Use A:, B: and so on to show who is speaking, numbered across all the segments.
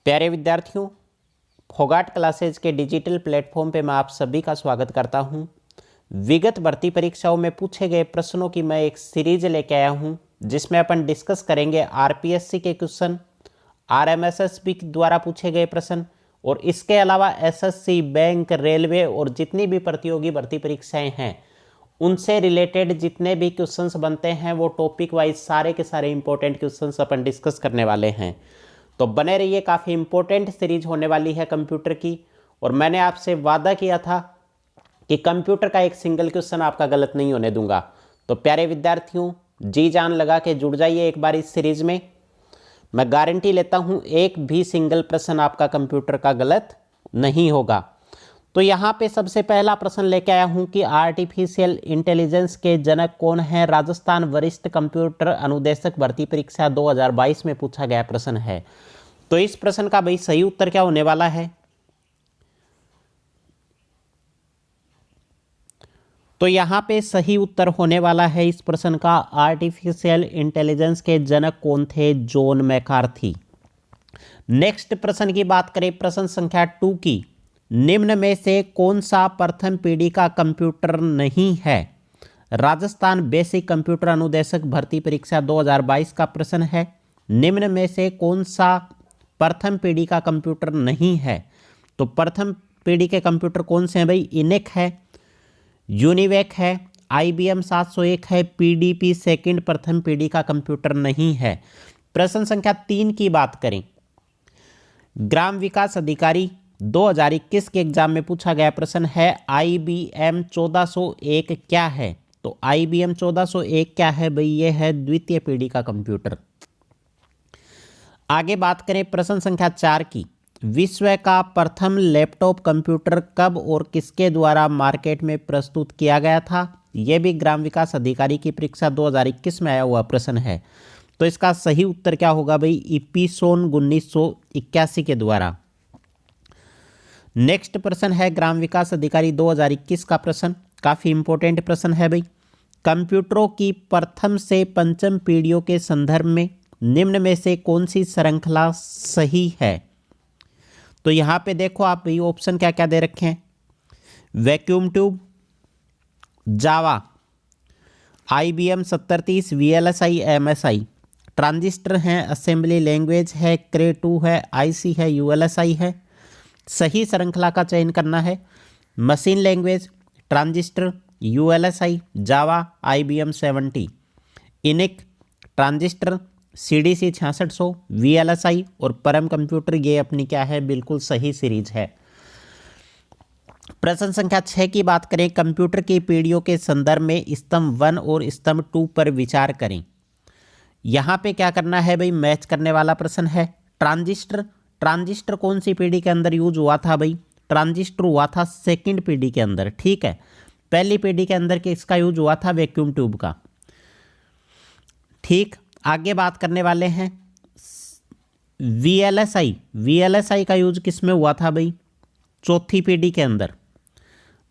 A: प्यारे विद्यार्थियों, फोगाट क्लासेज के डिजिटल प्लेटफॉर्म पे मैं आप सभी का स्वागत करता हूं। विगत भर्ती परीक्षाओं में पूछे गए प्रश्नों की मैं एक सीरीज लेके आया हूं, जिसमें अपन डिस्कस करेंगे आरपीएससी के क्वेश्चन, आरएमएसएसबी द्वारा पूछे गए प्रश्न और इसके अलावा एसएससी, बैंक, रेलवे और जितनी भी प्रतियोगी भर्ती परीक्षाएं हैं उनसे रिलेटेड जितने भी क्वेश्चंस बनते हैं वो टॉपिक वाइज सारे के सारे इंपॉर्टेंट क्वेश्चंस अपन डिस्कस करने वाले हैं। तो बने रहिए, काफ़ी इंपॉर्टेंट सीरीज होने वाली है कंप्यूटर की। और मैंने आपसे वादा किया था कि कंप्यूटर का एक सिंगल क्वेश्चन आपका गलत नहीं होने दूंगा। तो प्यारे विद्यार्थियों, जी जान लगा के जुड़ जाइए एक बार इस सीरीज में। मैं गारंटी लेता हूं एक भी सिंगल प्रश्न आपका कंप्यूटर का गलत नहीं होगा। तो यहाँ पे सबसे पहला प्रश्न लेके आया हूं कि आर्टिफिशियल इंटेलिजेंस के जनक कौन है। राजस्थान वरिष्ठ कंप्यूटर अनुदेशक भर्ती परीक्षा 2022 में पूछा गया प्रश्न है। तो इस प्रश्न का भाई सही उत्तर क्या होने वाला है? तो यहाँ पे सही उत्तर होने वाला है इस प्रश्न का, आर्टिफिशियल इंटेलिजेंस के जनक कौन थे? John McCarthy. नेक्स्ट प्रश्न की बात करें, प्रश्न संख्या 2 की, निम्न में से कौन सा प्रथम पीढ़ी का कंप्यूटर नहीं है? राजस्थान बेसिक कंप्यूटर अनुदेशक भर्ती परीक्षा 2022 का प्रश्न है। निम्न में से कौन सा प्रथम पीढ़ी का कंप्यूटर नहीं है? तो प्रथम पीढ़ी के कंप्यूटर कौन से हैं भाई? इनेक है, यूनिवेक है, IBM 701 है, PDP सेकंड प्रथम पीढ़ी का कंप्यूटर नहीं है। प्रश्न संख्या 3 की बात करें, ग्राम विकास अधिकारी 2021 के एग्जाम में पूछा गया प्रश्न है, IBM 1401 क्या है? तो IBM 1401 क्या है भाई? ये है द्वितीय पीढ़ी का कंप्यूटर। आगे बात करें प्रश्न संख्या 4 की, विश्व का प्रथम लैपटॉप कंप्यूटर कब और किसके द्वारा मार्केट में प्रस्तुत किया गया था? यह भी ग्राम विकास अधिकारी की परीक्षा 2021 में आया हुआ प्रश्न है। तो इसका सही उत्तर क्या होगा भाई? इपीसोन 1981 के द्वारा। नेक्स्ट प्रश्न है ग्राम विकास अधिकारी 2021 का प्रश्न, काफी इंपॉर्टेंट प्रश्न है भाई। कंप्यूटरों की प्रथम से पंचम पीढ़ियों के संदर्भ में निम्न में से कौन सी श्रृंखला सही है? तो यहां पे देखो आप भाई, ऑप्शन क्या क्या दे रखे हैं, वैक्यूम ट्यूब, जावा, IBM 7030, VLSI, MSI, ट्रांजिस्टर हैं, असेंबली लैंग्वेज है, क्रे 2 है, IC है, ULSI है। सही श्रृंखला का चयन करना है, मशीन लैंग्वेज, ट्रांजिस्टर, ULSI, जावा, IBM 70, इनिक, ट्रांजिस्टर, CDC 6600, VLSI और परम कंप्यूटर। ये अपनी क्या है? बिल्कुल सही सीरीज है। प्रश्न संख्या 6 की बात करें, कंप्यूटर की पीढ़ियों के संदर्भ में स्तंभ 1 और स्तंभ 2 पर विचार करें। यहां पे क्या करना है भाई? मैच करने वाला प्रश्न है। ट्रांजिस्टर कौन सी पीढ़ी के अंदर यूज हुआ था भाई? ट्रांजिस्टर हुआ था सेकंड पीढ़ी के अंदर, ठीक है। पहली पीढ़ी के अंदर किसका यूज हुआ था? वैक्यूम ट्यूब का, ठीक। आगे बात करने वाले हैं VLSI का यूज किस में हुआ था भाई? चौथी पीढ़ी के अंदर।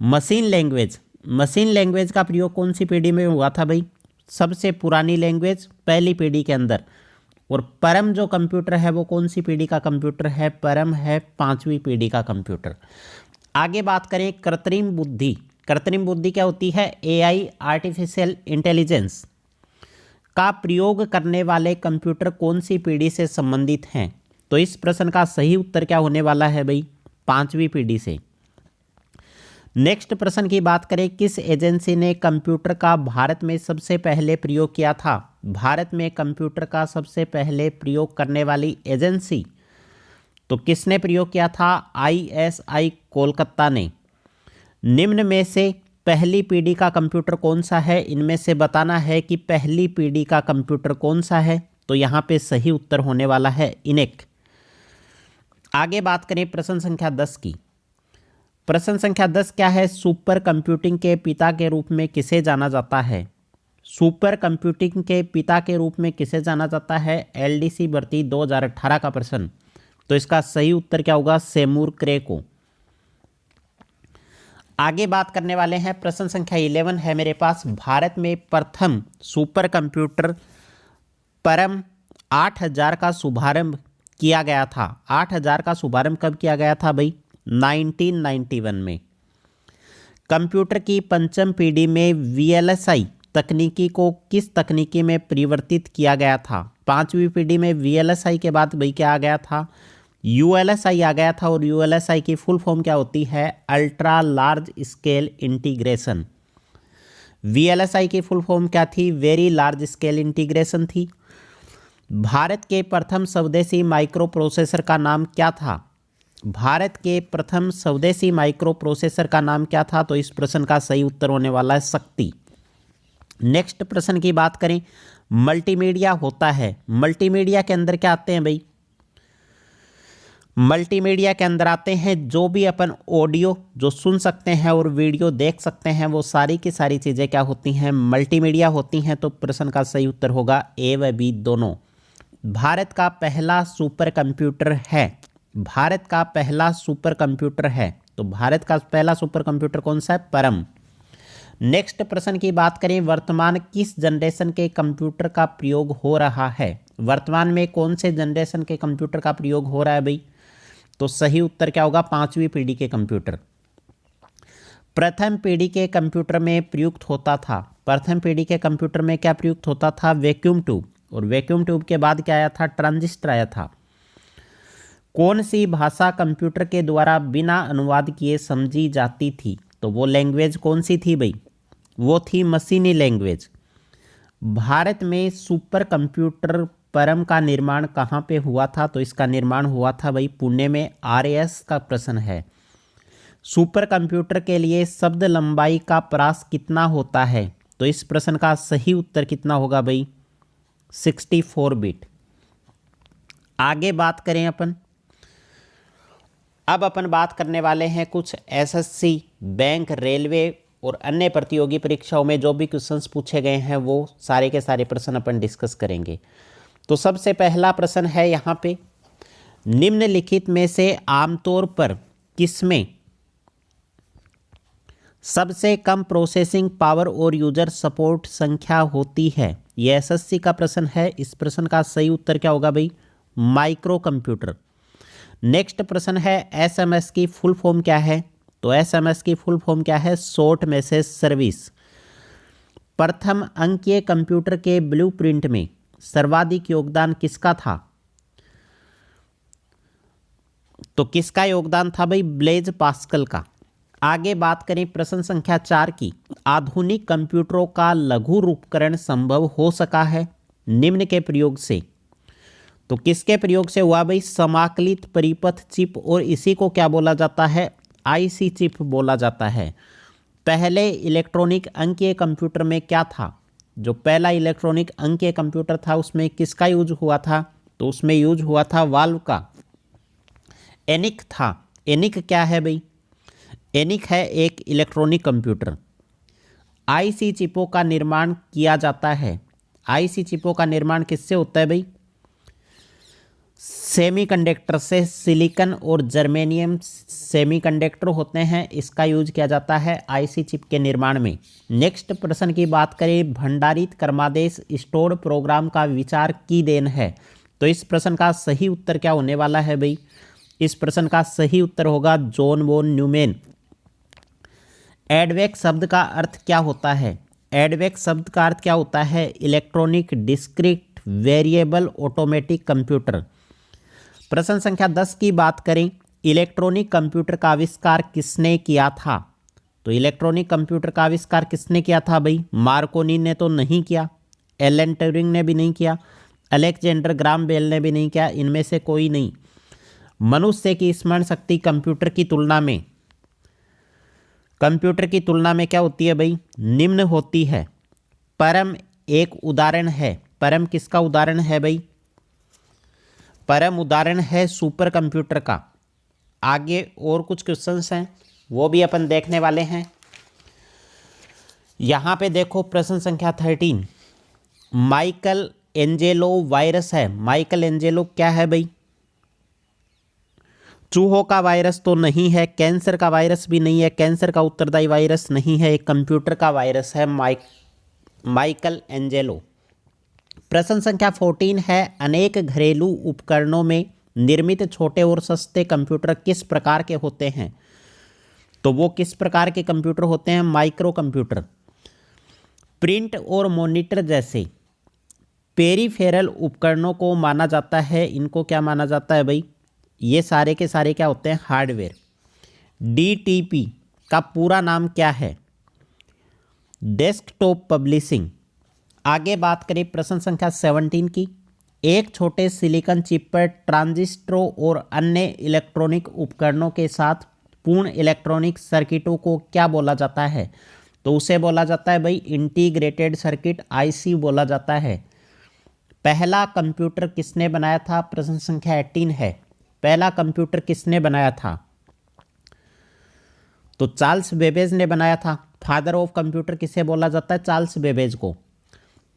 A: मशीन लैंग्वेज का प्रयोग कौन सी पीढ़ी में हुआ था भाई? सबसे पुरानी लैंग्वेज पहली पीढ़ी के अंदर। और परम जो कंप्यूटर है वो कौन सी पीढ़ी का कंप्यूटर है? परम है 5वीं पीढ़ी का कंप्यूटर। आगे बात करें कृत्रिम बुद्धि क्या होती है? AI, आर्टिफिशियल इंटेलिजेंस का प्रयोग करने वाले कंप्यूटर कौन सी पीढ़ी से संबंधित हैं? तो इस प्रश्न का सही उत्तर क्या होने वाला है भाई? 5वीं पीढ़ी से। नेक्स्ट प्रश्न की बात करें, किस एजेंसी ने कंप्यूटर का भारत में सबसे पहले प्रयोग किया था? भारत में कंप्यूटर का सबसे पहले प्रयोग करने वाली एजेंसी, तो किसने प्रयोग किया था? ISI कोलकाता ने। निम्न में से पहली पीढ़ी का कंप्यूटर कौन सा है? इनमें से बताना है कि पहली पीढ़ी का कंप्यूटर कौन सा है। तो यहाँ पे सही उत्तर होने वाला है इनेक। आगे बात करें प्रश्न संख्या 10 की। प्रश्न संख्या 10 क्या है? सुपर कंप्यूटिंग के पिता के रूप में किसे जाना जाता है? सुपर कंप्यूटिंग के पिता के रूप में किसे जाना जाता है? LDC भर्ती 2018 का प्रश्न। तो इसका सही उत्तर क्या होगा? सेमूर क्रे को। आगे बात करने वाले हैं, प्रश्न संख्या 11 है मेरे पास, भारत में प्रथम सुपर कंप्यूटर परम 8000 का शुभारंभ किया गया था? 8000 का शुभारंभ कब किया गया था भाई? 1991 में। कंप्यूटर की पंचम पीढ़ी में वीएलएसआई तकनीकी को किस तकनीकी में परिवर्तित किया गया था? पांचवी पीढ़ी में वीएलएसआई के बाद भाई क्या आ गया था? यूएलएसआई आ गया था। और यूएलएसआई की फुल फॉर्म क्या होती है? Ultra large scale integration. VLSI की फुल फॉर्म क्या थी? वेरी लार्ज स्केल इंटीग्रेशन थी। भारत के प्रथम स्वदेशी माइक्रो प्रोसेसर का नाम क्या था? भारत के प्रथम स्वदेशी माइक्रो प्रोसेसर का नाम क्या था? तो इस प्रश्न का सही उत्तर होने वाला है शक्ति। नेक्स्ट प्रश्न की बात करें, मल्टीमीडिया होता है, मल्टीमीडिया के अंदर क्या आते हैं भाई? मल्टीमीडिया के अंदर आते हैं जो भी अपन ऑडियो जो सुन सकते हैं और वीडियो देख सकते हैं, वो सारी की सारी चीज़ें क्या होती हैं? मल्टीमीडिया होती हैं। तो प्रश्न का सही उत्तर होगा ए व बी दोनों। भारत का पहला सुपर कंप्यूटर है, भारत का पहला सुपर कंप्यूटर है, तो भारत का पहला सुपर कंप्यूटर कौन सा है? परम। नेक्स्ट प्रश्न की बात करें, वर्तमान किस जनरेशन के कंप्यूटर का प्रयोग हो रहा है? वर्तमान में कौन से जनरेशन के कंप्यूटर का प्रयोग हो रहा है भाई? तो सही उत्तर क्या होगा? पांचवी पीढ़ी के कंप्यूटर। प्रथम पीढ़ी के कंप्यूटर में प्रयुक्त होता था, प्रथम पीढ़ी के कंप्यूटर में क्या प्रयुक्त होता था? Vacuum tube. और वैक्यूम ट्यूब के बाद क्या आया था? ट्रांजिस्टर आया था। कौन सी भाषा कंप्यूटर के द्वारा बिना अनुवाद किए समझी जाती थी? तो वो लैंग्वेज कौन सी थी भाई? वो थी मशीनी लैंग्वेज। भारत में सुपर कंप्यूटर परम का निर्माण कहाँ पे हुआ था? तो इसका निर्माण हुआ था भाई पुणे में। आरएएस का प्रश्न है। सुपर कंप्यूटर के लिए शब्द लंबाई का प्रास कितना होता है? तो इस प्रश्न का सही उत्तर कितना होगा भाई? 64 बिट। आगे बात करें अपन, अब अपन बात करने वाले हैं कुछ एसएससी, बैंक, रेलवे और अन्य प्रतियोगी परीक्षाओं में जो भी क्वेश्चंस पूछे गए हैं वो सारे के सारे प्रश्न अपन डिस्कस करेंगे। तो सबसे पहला प्रश्न है यहाँ पे, निम्नलिखित में से आमतौर पर किसमें सबसे कम प्रोसेसिंग पावर और यूजर सपोर्ट संख्या होती है? ये एसएससी का प्रश्न है। इस प्रश्न का सही उत्तर क्या होगा भाई? Micro computer. नेक्स्ट प्रश्न है, एसएमएस की फुल फॉर्म क्या है? तो एसएमएस की फुल फॉर्म क्या है? Short message service. प्रथम अंकीय कंप्यूटर के ब्लूप्रिंट में सर्वाधिक योगदान किसका था? तो किसका योगदान था भाई? ब्लेज पास्कल का। आगे बात करें प्रश्न संख्या 4 की, आधुनिक कंप्यूटरों का लघु रूपकरण संभव हो सका है निम्न के प्रयोग से? तो किसके प्रयोग से हुआ भाई? समाकलित परिपथ चिप, और इसी को क्या बोला जाता है? आईसी चिप बोला जाता है। पहले इलेक्ट्रॉनिक अंकीय कंप्यूटर में क्या था? जो पहला इलेक्ट्रॉनिक अंकीय कंप्यूटर था उसमें किसका यूज हुआ था? तो उसमें यूज हुआ था वाल्व का, एनिक था। एनिक क्या है भाई? एनिक है एक इलेक्ट्रॉनिक कंप्यूटर। आईसी चिपों का निर्माण किया जाता है। आईसी चिपों का निर्माण किससे होता है भाई? सेमीकंडक्टर से। सिलिकॉन और जर्मेनियम सेमीकंडक्टर होते हैं, इसका यूज किया जाता है आईसी चिप के निर्माण में। नेक्स्ट प्रश्न की बात करें, भंडारित क्रमादेश स्टोर प्रोग्राम का विचार की देन है? तो इस प्रश्न का सही उत्तर क्या होने वाला है भाई? इस प्रश्न का सही उत्तर होगा जॉन वॉन न्यूमैन। एडवेक शब्द का अर्थ क्या होता है? एडवेक शब्द का अर्थ क्या होता है? Electronic discrete variable automatic computer. प्रश्न संख्या 10 की बात करें, इलेक्ट्रॉनिक कंप्यूटर का आविष्कार किसने किया था? तो इलेक्ट्रॉनिक कंप्यूटर का आविष्कार किसने किया था भाई? मार्कोनी ने तो नहीं किया, एलन ट्यूरिंग ने भी नहीं किया, अलेक्जेंडर ग्राम बेल ने भी नहीं किया, इनमें से कोई नहीं। मनुष्य की स्मरण शक्ति कंप्यूटर की तुलना में क्या होती है भाई? निम्न होती है। परम एक उदाहरण है। परम किसका उदाहरण है भाई? परम उदाहरण है सुपर कंप्यूटर का। आगे और कुछ क्वेश्चंस हैं वो भी अपन देखने वाले हैं। यहाँ पे देखो प्रश्न संख्या 13, माइकल एंजेलो वायरस है। माइकल एंजेलो क्या है भाई? चूहों का वायरस तो नहीं है, कैंसर का वायरस भी नहीं है, कैंसर का उत्तरदायी वायरस नहीं है, एक कंप्यूटर का वायरस है माइकल एंजेलो। प्रश्न संख्या 14 है, अनेक घरेलू उपकरणों में निर्मित छोटे और सस्ते कंप्यूटर किस प्रकार के होते हैं? तो वो किस प्रकार के कंप्यूटर होते हैं? Micro computer. प्रिंट और मॉनिटर जैसे पेरिफेरल उपकरणों को माना जाता है, इनको क्या माना जाता है भाई? ये सारे के सारे क्या होते हैं? हार्डवेयर। डीटीपी का पूरा नाम क्या है? Desktop publishing. आगे बात करें प्रश्न संख्या 17 की। एक छोटे सिलिकॉन चिप पर ट्रांजिस्टरों और अन्य इलेक्ट्रॉनिक उपकरणों के साथ पूर्ण इलेक्ट्रॉनिक सर्किटों को क्या बोला जाता है? तो उसे बोला जाता है भाई इंटीग्रेटेड सर्किट, आईसी बोला जाता है। पहला कंप्यूटर किसने बनाया था? प्रश्न संख्या 18 है। पहला कंप्यूटर किसने बनाया था? तो चार्ल्स बेबेज ने बनाया था। फादर ऑफ कंप्यूटर किसे बोला जाता है? चार्ल्स बेबेज को।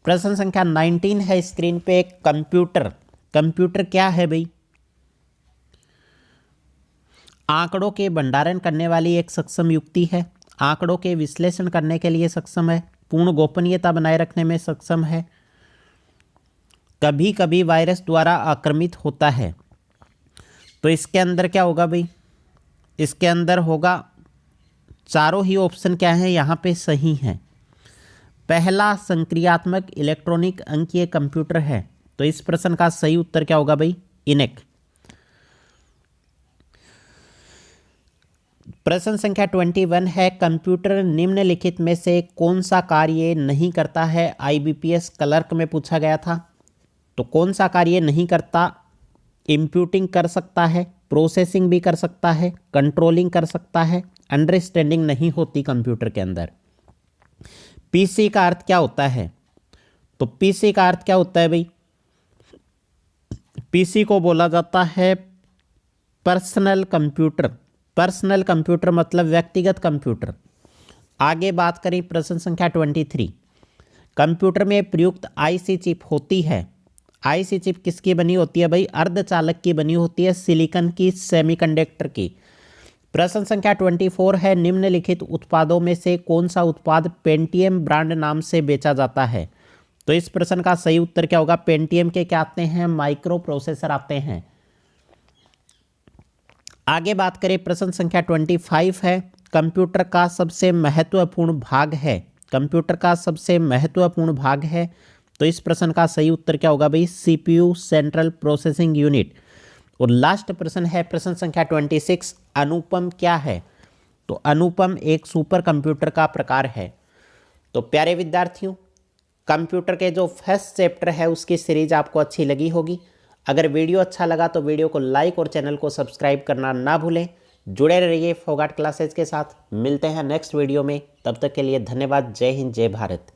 A: प्रश्न संख्या 19 है स्क्रीन पे। कंप्यूटर, कंप्यूटर क्या है भाई? आंकड़ों के भंडारण करने वाली एक सक्षम युक्ति है, आंकड़ों के विश्लेषण करने के लिए सक्षम है, पूर्ण गोपनीयता बनाए रखने में सक्षम है, कभी कभी वायरस द्वारा आक्रमित होता है। तो इसके अंदर क्या होगा भाई? इसके अंदर होगा, चारों ही ऑप्शन क्या है यहाँ पे सही हैं। पहला संक्रियात्मक इलेक्ट्रॉनिक अंकीय कंप्यूटर है। तो इस प्रश्न का सही उत्तर क्या होगा भाई? इनेक। प्रश्न संख्या 21 है। कंप्यूटर निम्नलिखित में से कौन सा कार्य नहीं करता है? आईबीपीएस क्लर्क में पूछा गया था। तो कौन सा कार्य नहीं करता? इंप्यूटिंग कर सकता है, प्रोसेसिंग भी कर सकता है, कंट्रोलिंग कर सकता है, अंडरस्टैंडिंग नहीं होती कंप्यूटर के अंदर। पीसी का अर्थ क्या होता है? तो पीसी का अर्थ क्या होता है भाई? पीसी को बोला जाता है पर्सनल कंप्यूटर। पर्सनल कंप्यूटर मतलब व्यक्तिगत कंप्यूटर। आगे बात करें प्रश्न संख्या 23। कंप्यूटर में प्रयुक्त आईसी चिप होती है। आईसी चिप किसकी बनी होती है भाई? अर्धचालक की बनी होती है, सिलिकॉन की, सेमीकंडक्टर की। प्रश्न संख्या 24 है। निम्नलिखित उत्पादों में से कौन सा उत्पाद पेंटियम ब्रांड नाम से बेचा जाता है? तो इस प्रश्न का सही उत्तर क्या होगा? पेंटियम के क्या आते हैं? माइक्रो प्रोसेसर आते हैं। आगे बात करें प्रश्न संख्या 25 है। कंप्यूटर का सबसे महत्वपूर्ण भाग है। कंप्यूटर का सबसे महत्वपूर्ण भाग है। तो इस प्रश्न का सही उत्तर क्या होगा भाई? CPU, central processing unit. और लास्ट प्रश्न है प्रश्न संख्या 26। अनुपम क्या है? तो अनुपम एक सुपर कंप्यूटर का प्रकार है। तो प्यारे विद्यार्थियों, कंप्यूटर के जो फर्स्ट चैप्टर है उसकी सीरीज आपको अच्छी लगी होगी। अगर वीडियो अच्छा लगा तो वीडियो को लाइक और चैनल को सब्सक्राइब करना ना भूलें। जुड़े रहिए फोगाट क्लासेज के साथ। मिलते हैं नेक्स्ट वीडियो में, तब तक के लिए धन्यवाद। जय हिंद, जय भारत।